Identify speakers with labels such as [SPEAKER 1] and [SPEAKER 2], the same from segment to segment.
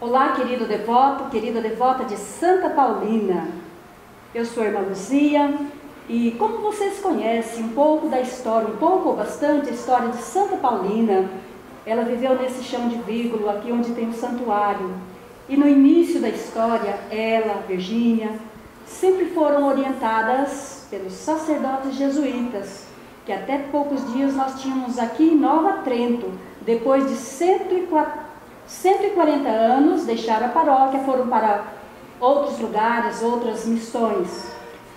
[SPEAKER 1] Olá, querido devoto, querida devota de Santa Paulina. Eu sou a irmã Luzia e, como vocês conhecem um pouco da história, um pouco ou bastante a história de Santa Paulina, ela viveu nesse chão de Vígulo, aqui onde tem o santuário. E no início da história, ela, Virgínia, sempre foram orientadas pelos sacerdotes jesuítas, que até poucos dias nós tínhamos aqui em Nova Trento. Depois de 140 anos, deixaram a paróquia, foram para outros lugares, outras missões.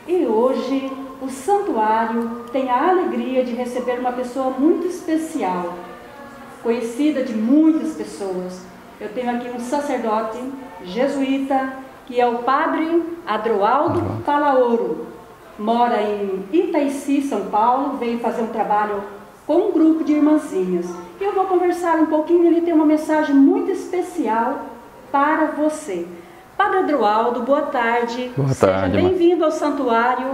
[SPEAKER 1] E hoje o santuário tem a alegria de receber uma pessoa muito especial, conhecida de muitas pessoas. Eu tenho aqui um sacerdote jesuíta, que é o padre Adroaldo Palaoro. Mora em Itaici, São Paulo, veio fazer um trabalho com um grupo de irmãzinhas. E eu vou conversar um pouquinho, ele tem uma mensagem muito especial para você. Padre Adroaldo, boa tarde.
[SPEAKER 2] Boa tarde.
[SPEAKER 1] Seja bem-vindo ao santuário.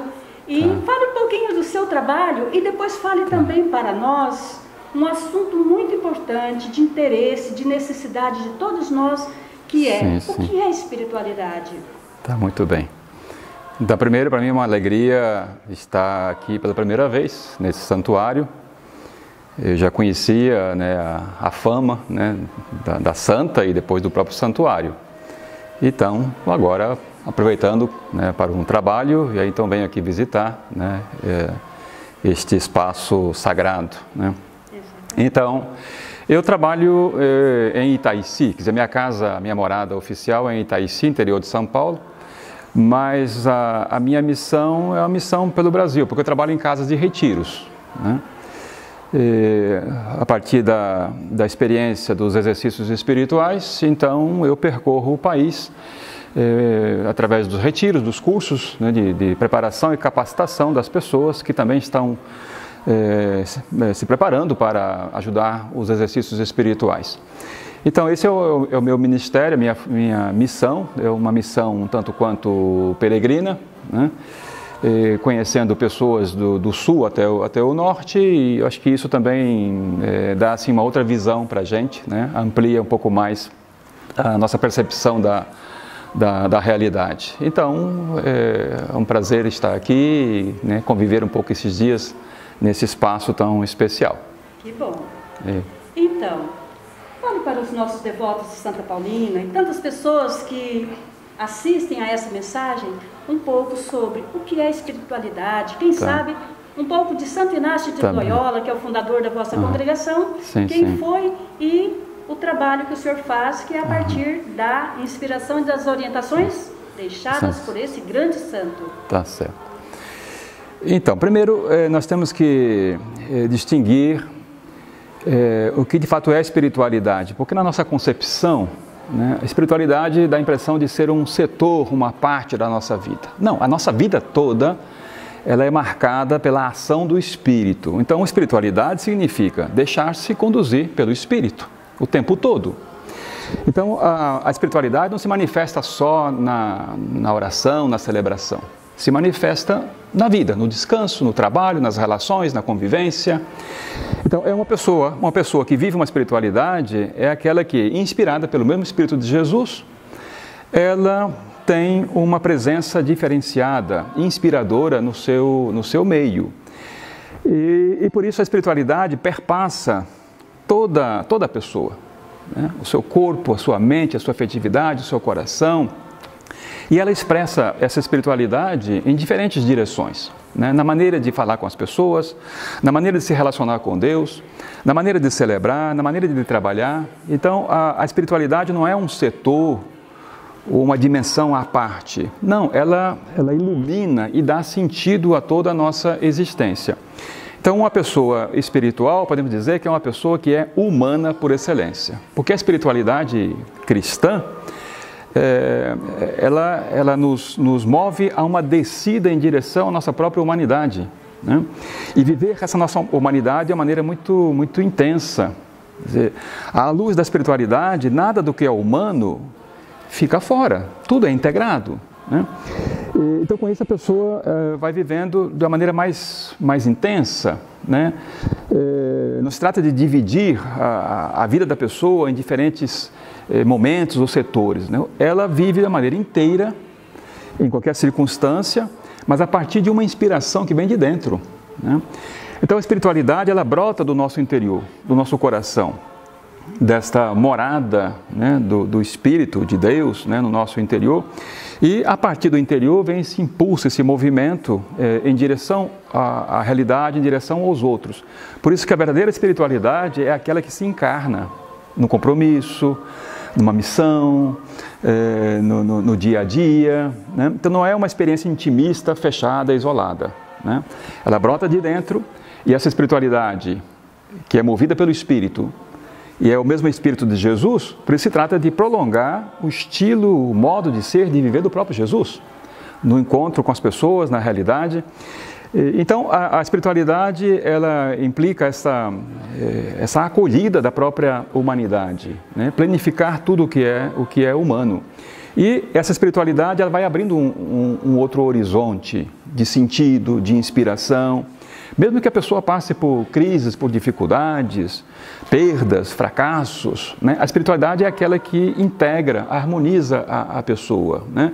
[SPEAKER 1] E fale um pouquinho do seu trabalho e depois fale também para nós um assunto muito importante, de interesse, de necessidade de todos nós, que é o que é espiritualidade.
[SPEAKER 2] Tá, muito bem. Então, primeiro, para mim é uma alegria estar aqui pela primeira vez nesse santuário. Eu já conhecia, né, a fama, né, da santa e depois do próprio santuário. Então, agora, aproveitando, né, para um trabalho, e aí então venho aqui visitar, né, este espaço sagrado, né. Então, eu trabalho em Itaici, quer dizer, minha morada oficial é em Itaici, interior de São Paulo. Mas a minha missão é uma missão pelo Brasil, porque eu trabalho em casas de retiros, né? A partir da experiência dos exercícios espirituais, então eu percorro o país através dos retiros, dos cursos, né, de preparação e capacitação das pessoas que também estão se preparando para ajudar os exercícios espirituais. Então, esse é o meu ministério, a minha missão, é uma missão um tanto quanto peregrina, né? Conhecendo pessoas do sul até o norte, e eu acho que isso também dá assim, uma outra visão para a gente, né? Amplia um pouco mais a nossa percepção da realidade. Então, é um prazer estar aqui, né? Conviver um pouco esses dias nesse espaço tão especial.
[SPEAKER 1] Que bom. Então, fale para os nossos devotos de Santa Paulina e tantas pessoas que assistem a essa mensagem um pouco sobre o que é espiritualidade. Quem sabe um pouco de Santo Inácio de Loyola, que é o fundador da vossa congregação, quem foi e o trabalho que o senhor faz, que é a partir da inspiração e das orientações deixadas por esse grande santo. Tá certo.
[SPEAKER 2] Então, primeiro nós temos que distinguir o que de fato é a espiritualidade, porque na nossa concepção, né, a espiritualidade dá a impressão de ser um setor, uma parte da nossa vida. Não, a nossa vida toda ela é marcada pela ação do Espírito. Então, espiritualidade significa deixar-se conduzir pelo Espírito o tempo todo. Então, a espiritualidade não se manifesta só na oração, na celebração. Se manifesta na vida, no descanso, no trabalho, nas relações, na convivência. Então, uma pessoa que vive uma espiritualidade é aquela que, inspirada pelo mesmo Espírito de Jesus, ela tem uma presença diferenciada, inspiradora no seu meio. E por isso a espiritualidade perpassa toda a pessoa, né? O seu corpo, a sua mente, a sua afetividade, o seu coração. E ela expressa essa espiritualidade em diferentes direções, né? Na maneira de falar com as pessoas, na maneira de se relacionar com Deus, na maneira de celebrar, na maneira de trabalhar. Então, a espiritualidade não é um setor ou uma dimensão à parte. Não, ela ilumina e dá sentido a toda a nossa existência. Então, uma pessoa espiritual, podemos dizer que é uma pessoa que é humana por excelência. Porque a espiritualidade cristã, ela nos move a uma descida em direção à nossa própria humanidade, né? E viver essa nossa humanidade de uma maneira muito, muito intensa. Quer dizer, à luz da espiritualidade, nada do que é humano fica fora, tudo é integrado, né? Então, com isso, a pessoa vai vivendo de uma maneira mais intensa, né? não se trata de dividir a vida da pessoa em diferentes momentos ou setores, né? Ela vive da maneira inteira, em qualquer circunstância, mas a partir de uma inspiração que vem de dentro, né? Então a espiritualidade, ela brota do nosso interior, do nosso coração, desta morada, né, do Espírito de Deus, né, no nosso interior, e a partir do interior vem esse impulso, esse movimento em direção à realidade, em direção aos outros. Por isso que a verdadeira espiritualidade é aquela que se encarna no compromisso, numa missão, no dia a dia, né? Então não é uma experiência intimista, fechada, isolada, né? Ela brota de dentro, e essa espiritualidade que é movida pelo Espírito, e é o mesmo Espírito de Jesus, por isso se trata de prolongar o estilo, o modo de ser, de viver do próprio Jesus, no encontro com as pessoas, na realidade. Então, a espiritualidade, ela implica essa acolhida da própria humanidade, né? Planificar tudo o que é humano. E essa espiritualidade, ela vai abrindo um outro horizonte de sentido, de inspiração. Mesmo que a pessoa passe por crises, por dificuldades, perdas, fracassos, né? A espiritualidade é aquela que integra, harmoniza a pessoa, né?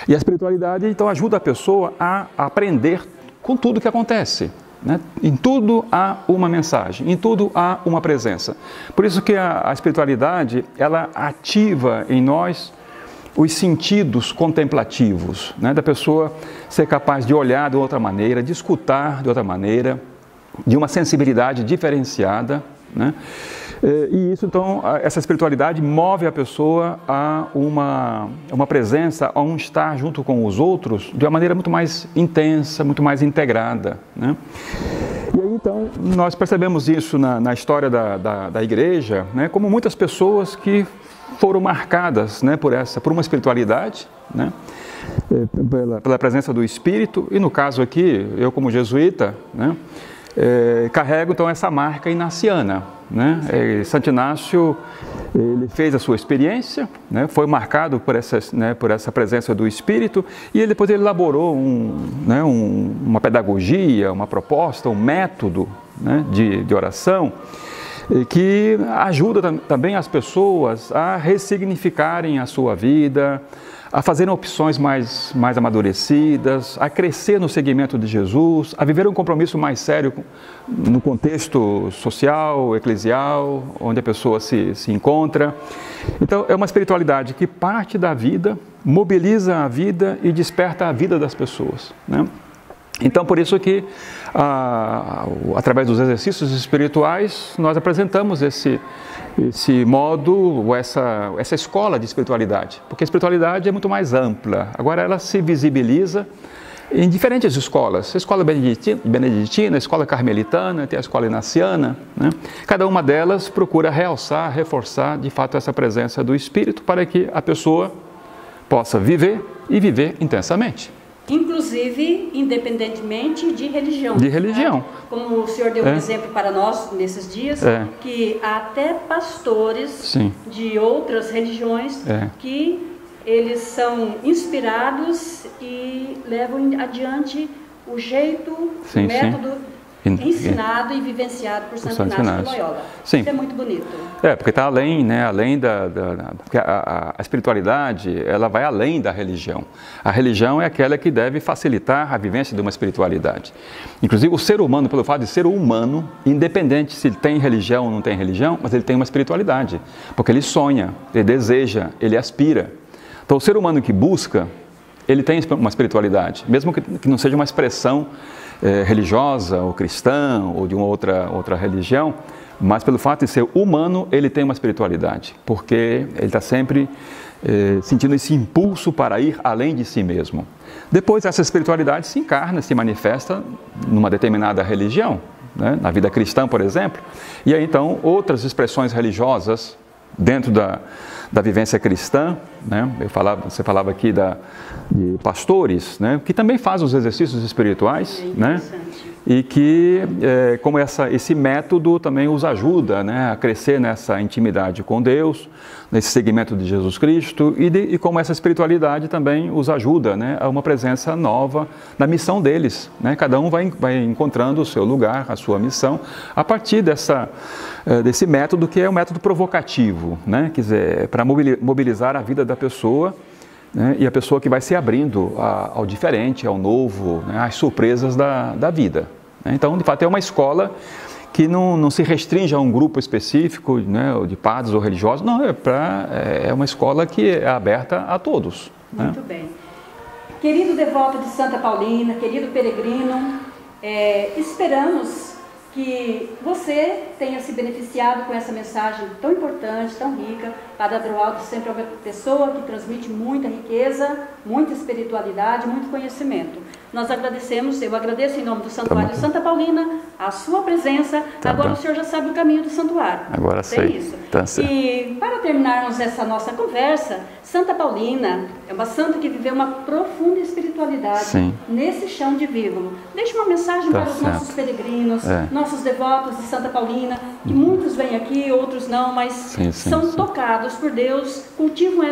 [SPEAKER 2] E a espiritualidade, então, ajuda a pessoa a aprender com tudo que acontece, né? Em tudo há uma mensagem, em tudo há uma presença. Por isso que a espiritualidade, ela ativa em nós os sentidos contemplativos, né? Da pessoa ser capaz de olhar de outra maneira, de escutar de outra maneira, de uma sensibilidade diferenciada, né? E isso, então, essa espiritualidade move a pessoa a uma presença, a um estar junto com os outros de uma maneira muito mais intensa, muito mais integrada, né? E aí, então, nós percebemos isso na história da igreja, né? Como muitas pessoas que foram marcadas, né, por uma espiritualidade, né, pela presença do Espírito, e no caso aqui, eu como jesuíta, né, carrego então essa marca inaciana, né? Santo Inácio, ele fez a sua experiência, né, foi marcado por essa presença do Espírito, e depois ele elaborou uma pedagogia, uma proposta, um método, né, de oração, que ajuda também as pessoas a ressignificarem a sua vida, a fazerem opções mais amadurecidas, a crescer no seguimento de Jesus, a viver um compromisso mais sério no contexto social, eclesial, onde a pessoa se encontra. Então, é uma espiritualidade que parte da vida, mobiliza a vida e desperta a vida das pessoas, né? Então, por isso que, através dos exercícios espirituais, nós apresentamos esse modo, essa escola de espiritualidade. Porque a espiritualidade é muito mais ampla. Agora, ela se visibiliza em diferentes escolas. A escola beneditina, a escola carmelitana, tem a escola inaciana, né? Cada uma delas procura realçar, reforçar, de fato, essa presença do Espírito para que a pessoa possa viver e viver intensamente.
[SPEAKER 1] Inclusive, independentemente de religião.
[SPEAKER 2] De religião.
[SPEAKER 1] Né? Como o senhor deu um exemplo para nós nesses dias, que há até pastores
[SPEAKER 2] Sim.
[SPEAKER 1] de outras religiões que eles são inspirados e levam adiante o jeito, o método ensinado e vivenciado por Santo Inácio de Loyola.
[SPEAKER 2] Sim.
[SPEAKER 1] Isso é muito bonito.
[SPEAKER 2] Porque está além, né, além porque a espiritualidade, ela vai além da religião. A religião é aquela que deve facilitar a vivência de uma espiritualidade. Inclusive o ser humano, pelo fato de ser humano, independente se ele tem religião ou não tem religião, mas ele tem uma espiritualidade, porque ele sonha, ele deseja, ele aspira. Então o ser humano que busca, ele tem uma espiritualidade, mesmo que não seja uma expressão religiosa ou cristã ou de uma outra religião, mas pelo fato de ser humano, ele tem uma espiritualidade, porque ele está sempre sentindo esse impulso para ir além de si mesmo. Depois essa espiritualidade se encarna, se manifesta numa determinada religião, né? Na vida cristã, por exemplo, e aí então outras expressões religiosas dentro da vivência cristã, né? Você falava aqui de pastores, né? Que também fazem os exercícios espirituais, né? e que, como esse método também os ajuda, né, a crescer nessa intimidade com Deus, nesse segmento de Jesus Cristo, e como essa espiritualidade também os ajuda, né, a uma presença nova na missão deles, né? Cada um vai encontrando o seu lugar, a sua missão, a partir desse método que é um método provocativo, né? Quer dizer, para mobilizar a vida da pessoa, né? E a pessoa que vai se abrindo ao diferente, ao novo, né? Às surpresas da vida. Então, de fato, é uma escola que não se restringe a um grupo específico, né, de padres ou religiosos, não, é uma escola que é aberta a todos.
[SPEAKER 1] Muito bem. Querido devoto de Santa Paulina, querido peregrino, esperamos que você tenha se beneficiado com essa mensagem tão importante, tão rica. Padre Adroaldo sempre é uma pessoa que transmite muita riqueza, muita espiritualidade, muito conhecimento. Nós agradecemos, eu agradeço em nome do Santuário de Santa Paulina, a sua presença. Agora o senhor já sabe o caminho do santuário.
[SPEAKER 2] Agora sei.
[SPEAKER 1] Isso.
[SPEAKER 2] Tá certo.
[SPEAKER 1] E para terminarmos essa nossa conversa, Santa Paulina é uma santa que viveu uma profunda espiritualidade nesse chão de Vígulo. Deixe uma mensagem para os nossos peregrinos, nossos devotos de Santa Paulina, que muitos vêm aqui, outros não, mas são tocados por Deus, cultivam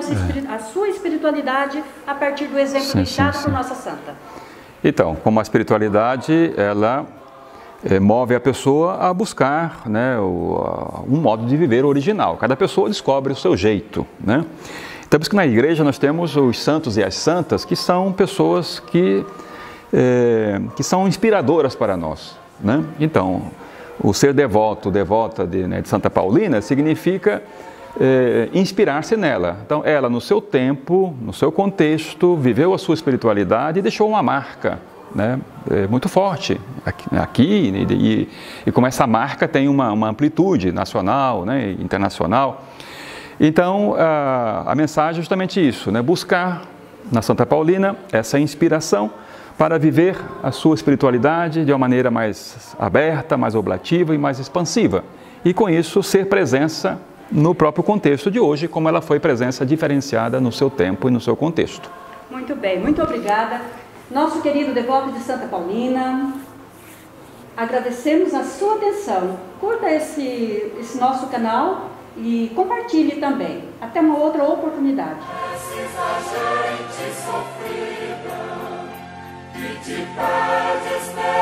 [SPEAKER 1] a sua espiritualidade a partir do exemplo deixado por nossa santa.
[SPEAKER 2] Então, como a espiritualidade, ela move a pessoa a buscar, né, um modo de viver original. Cada pessoa descobre o seu jeito, né? Então, por isso que na igreja nós temos os santos e as santas, que são pessoas que são inspiradoras para nós, né? Então, o ser devoto, devota de Santa Paulina, significa inspirar-se nela. Então, ela, no seu tempo, no seu contexto, viveu a sua espiritualidade e deixou uma marca, né, muito forte aqui, e como essa marca tem uma amplitude nacional, né, internacional. Então, a mensagem é justamente isso, né, buscar na Santa Paulina essa inspiração para viver a sua espiritualidade de uma maneira mais aberta, mais oblativa e mais expansiva. E com isso, ser presença no próprio contexto de hoje, como ela foi presença diferenciada no seu tempo e no seu contexto.
[SPEAKER 1] Muito bem, muito obrigada. Nosso querido devoto de Santa Paulina, agradecemos a sua atenção. Curta esse nosso canal e compartilhe também. Até uma outra oportunidade. Precisa gente sofrida, que te pede esperança.